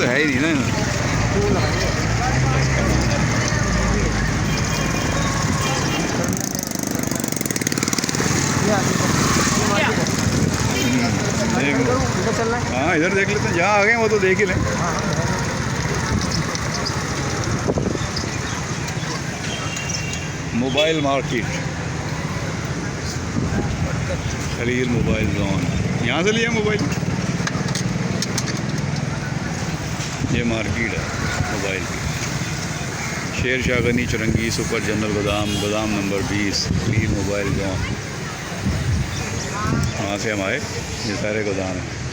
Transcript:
तो है ही नहीं ना। हाँ इधर देख लेते हैं, जहाँ आ गए वो तो देख ही लें। Mobile market, Khalil mobile zone, यहाँ से लिया मोबाइल। ये मार्केट है मोबाइल की, शेर शाह गनी चुरंगी सुपर जनरल गोदाम, गोदाम नंबर 20, खलील मोबाइल जोन। वहाँ से हम आए, ये सारे गोदाम हैं।